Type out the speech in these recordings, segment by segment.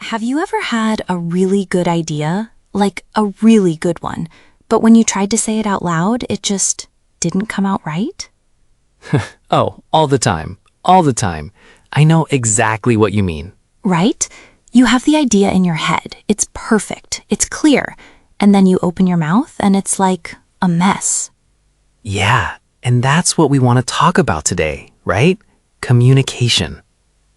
Have you ever had a really good idea? Like a really good one, but when you tried to say it out loud, it just didn't come out right? Oh, all the time. All the time. I know exactly what you mean. Right? You have the idea in your head. It's perfect. It's clear. And then you open your mouth and it's like a mess. Yeah, and that's what we want to talk about today, right? Communication.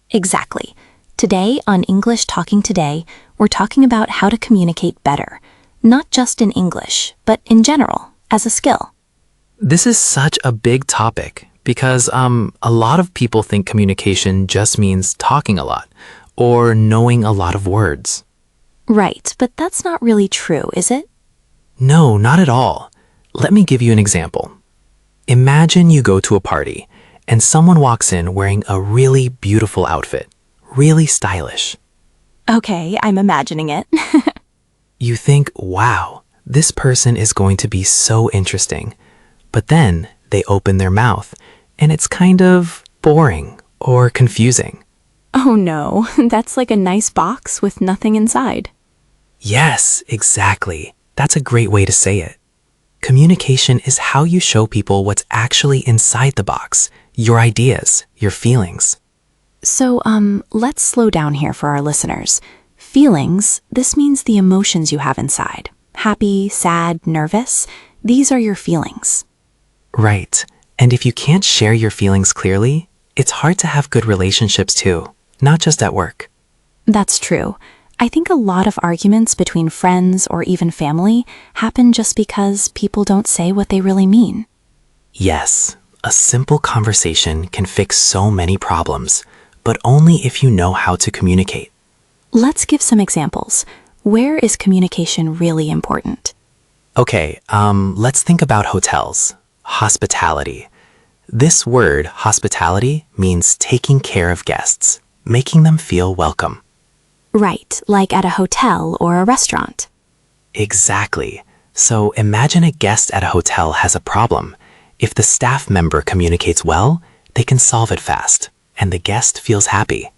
Exactly. Today on English Talking Today, we're talking about how to communicate better. Not just in English, but in general, as a skill. This is such a big topic because a lot of people think communication just means talking a lot or knowing a lot of words. Right, but that's not really true, is it? No, not at all. Let me give you an example. Imagine you go to a party and someone walks in wearing a really beautiful outfit, really stylish. Okay, I'm imagining it. You think, wow, this person is going to be so interesting. But then they open their mouth and it's kind of boring or confusing. Oh no, that's like a nice box with nothing inside. Yes, exactly. That's a great way to say it. Communication is how you show people what's actually inside the box, your ideas, your feelings. So, let's slow down here for our listeners. Feelings, this means the emotions you have inside. Happy, sad, nervous, these are your feelings. Right. And if you can't share your feelings clearly, it's hard to have good relationships too, not just at work. That's true. I think a lot of arguments between friends or even family happen just because people don't say what they really mean. Yes, a simple conversation can fix so many problems, but only if you know how to communicate. Let's give some examples. Where is communication really important? Okay, let's think about hotels. Hospitality. This word, hospitality, means taking care of guests, making them feel welcome. Right, like at a hotel or a restaurant. Exactly. So imagine a guest at a hotel has a problem. If the staff member communicates well, they can solve it fast, and the guest feels happy.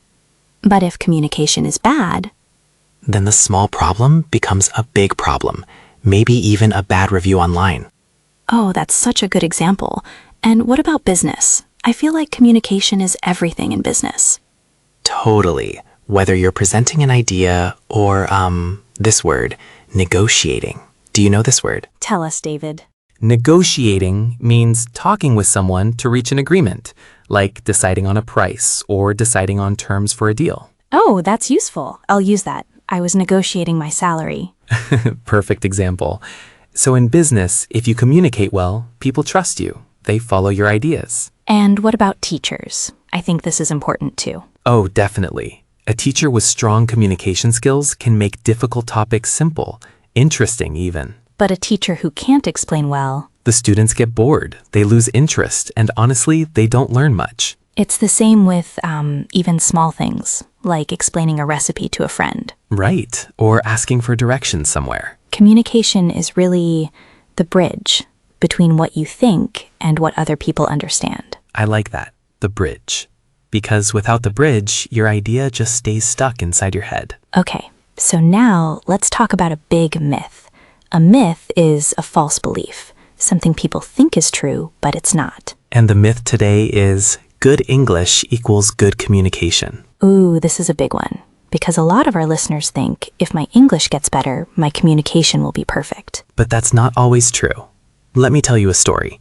But if communication is bad, Then the small problem becomes a big problem, maybe even a bad review online. oh, that's such a good example. And what about business? I feel like communication is everything in business. Totally. Whether you're presenting an idea or, this word, negotiating. Do you know this word? Tell us, David. Negotiating means talking with someone to reach an agreement, like deciding on a price or deciding on terms for a deal. Oh, that's useful. I'll use that. I was negotiating my salary. Perfect example. So in business, if you communicate well, people trust you. They follow your ideas. And what about teachers? I think this is important too. Oh, definitely. A teacher with strong communication skills can make difficult topics simple, interesting even. But a teacher who can't explain well, The students get bored, they lose interest, and honestly, they don't learn much. it's the same with even small things, like explaining a recipe to a friend. Right, or asking for directions somewhere. Communication is really the bridge between what you think and what other people understand. I like that, the bridge. Because without the bridge, your idea just stays stuck inside your head. Okay, so now let's talk about a big myth. A myth is a false belief, something people think is true, but it's not. And the myth today is good English equals good communication. Ooh, this is a big one, because a lot of our listeners think if my English gets better, my communication will be perfect. But that's not always true. Let me tell you a story.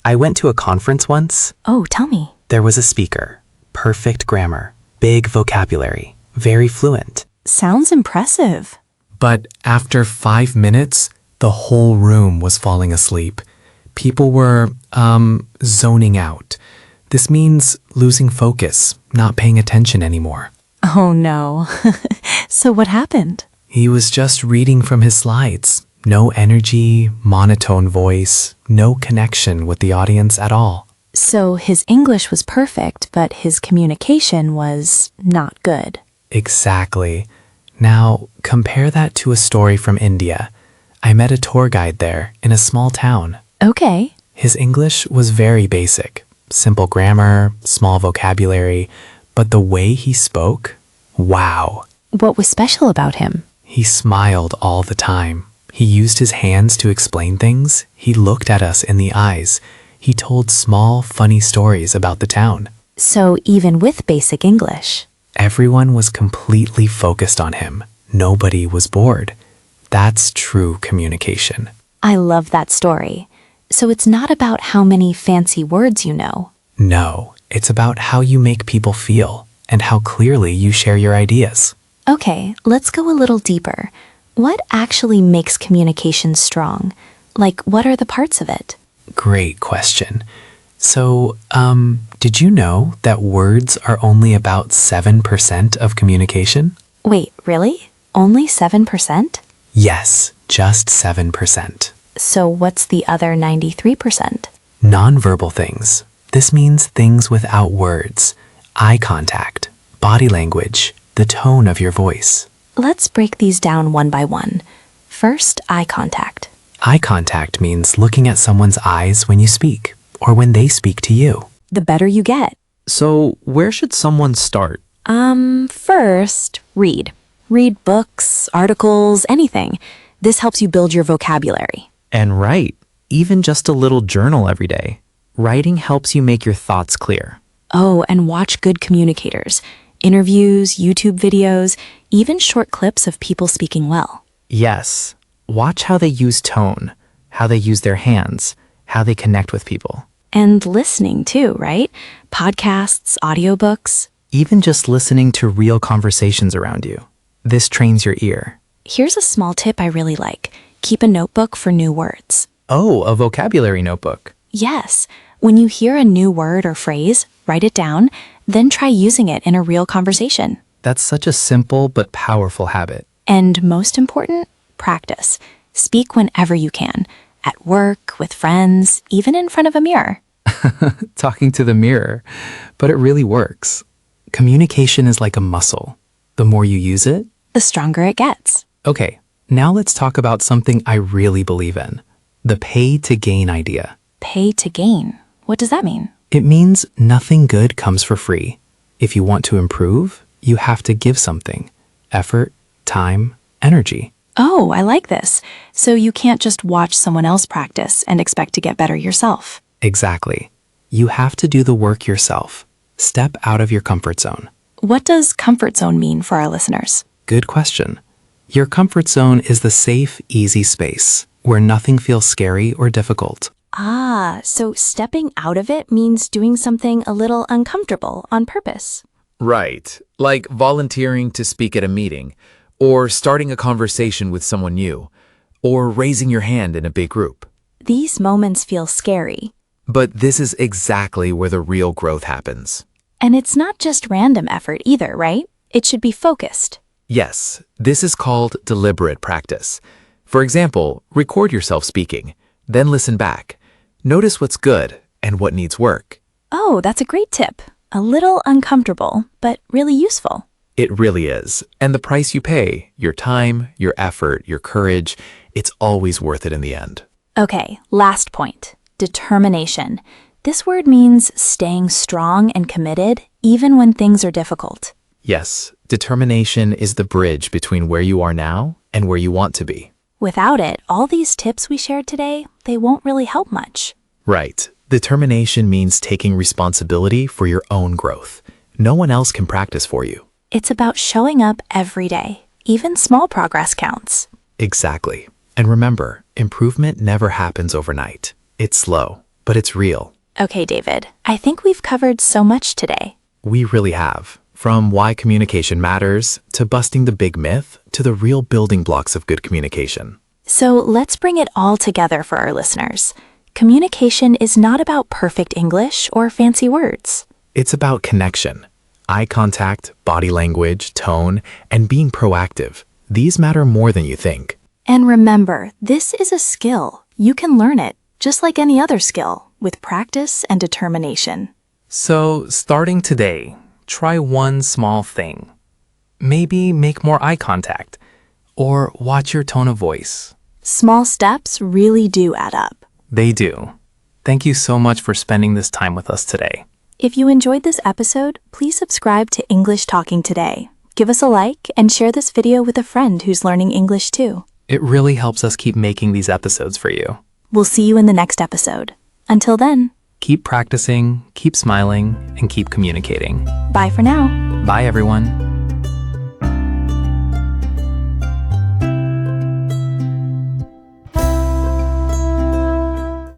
I went to a conference once. Oh, tell me. There was a speaker. Perfect grammar, big vocabulary, very fluent. Sounds impressive. But after 5 minutes, the whole room was falling asleep. People were, zoning out. This means losing focus, not paying attention anymore. Oh no. So what happened? He was just reading from his slides. No energy, monotone voice, no connection with the audience at all. So his English was perfect, but his communication was not good. Exactly. Now, compare that to a story from India. I met a tour guide there in a small town. Okay. His English was very basic. Simple grammar, small vocabulary, but the way he spoke, wow. What was special about him? He smiled all the time. He used his hands to explain things. He looked at us in the eyes. He told small, funny stories about the town. So even with basic English. Everyone was completely focused on him. Nobody was bored. That's true communication. I love that story. So it's not about how many fancy words you know. No, it's about how you make people feel and how clearly you share your ideas. Okay, let's go a little deeper. What actually makes communication strong? Like, what are the parts of it? Great question. So, did you know that words are only about 7% of communication? Wait, really? Only 7%? Yes, just 7%. So what's the other 93%? Nonverbal things. This means things without words. Eye contact, body language, the tone of your voice. Let's break these down one by one. First, eye contact. Eye contact means looking at someone's eyes when you speak, or when they speak to you. The better you get. So, where should someone start? First, read. Read books, articles, anything. This helps you build your vocabulary. And write, even just a little journal every day. Writing helps you make your thoughts clear. Oh, and watch good communicators. Interviews, YouTube videos, even short clips of people speaking well. Yes, watch how they use tone, how they use their hands, how they connect with people. And listening too, right? Podcasts, audiobooks. Even just listening to real conversations around you. This trains your ear. Here's a small tip I really like. Keep a notebook for new words. Oh, a vocabulary notebook. Yes. When you hear a new word or phrase, write it down, then try using it in a real conversation. That's such a simple but powerful habit. And most important, practice. Speak whenever you can. At work, with friends, even in front of a mirror. Talking to the mirror. But it really works. Communication is like a muscle. The more you use it, The stronger it gets. okay, now let's talk about something I really believe in. The pay to gain idea. Pay to gain. What does that mean? It means nothing good comes for free. If you want to improve, you have to give something. Effort, time, energy. Oh, I like this. So you can't just watch someone else practice and expect to get better yourself. Exactly. You have to do the work yourself. Step out of your comfort zone. What does comfort zone mean for our listeners? Good question. Your comfort zone is the safe, easy space where nothing feels scary or difficult. Ah, so stepping out of it means doing something a little uncomfortable on purpose. Right, like volunteering to speak at a meeting, or starting a conversation with someone new, or raising your hand in a big group. These moments feel scary. But this is exactly where the real growth happens. And it's not just random effort either, right? It should be focused. Yes, this is called deliberate practice. For example, record yourself speaking, then listen back. Notice what's good and what needs work. Oh, that's a great tip. A little uncomfortable, but really useful. It really is. And the price you pay, your time, your effort, your courage, it's always worth it in the end. Okay, last point. Determination. This word means staying strong and committed even when things are difficult. Yes, determination is the bridge between where you are now and where you want to be. Without it, all these tips we shared today, they won't really help much. Right. Determination means taking responsibility for your own growth. No one else can practice for you. It's about showing up every day. Even small progress counts. Exactly. And remember, improvement never happens overnight. It's slow, but it's real. Okay, David, I think we've covered so much today. We really have. From why communication matters, to busting the big myth, to the real building blocks of good communication. So let's bring it all together for our listeners. Communication is not about perfect English or fancy words. It's about connection. Eye contact, body language, tone, and being proactive. These matter more than you think. And remember, this is a skill. You can learn it, just like any other skill, with practice and determination. So, starting today, try one small thing. Maybe make more eye contact, or watch your tone of voice. Small steps really do add up. They do. Thank you so much for spending this time with us today. If you enjoyed this episode, please subscribe to English Talking Today. Give us a like and share this video with a friend who's learning English too. It really helps us keep making these episodes for you. We'll see you in the next episode. Until then, Keep practicing, keep smiling, and keep communicating. bye for now. Bye, everyone.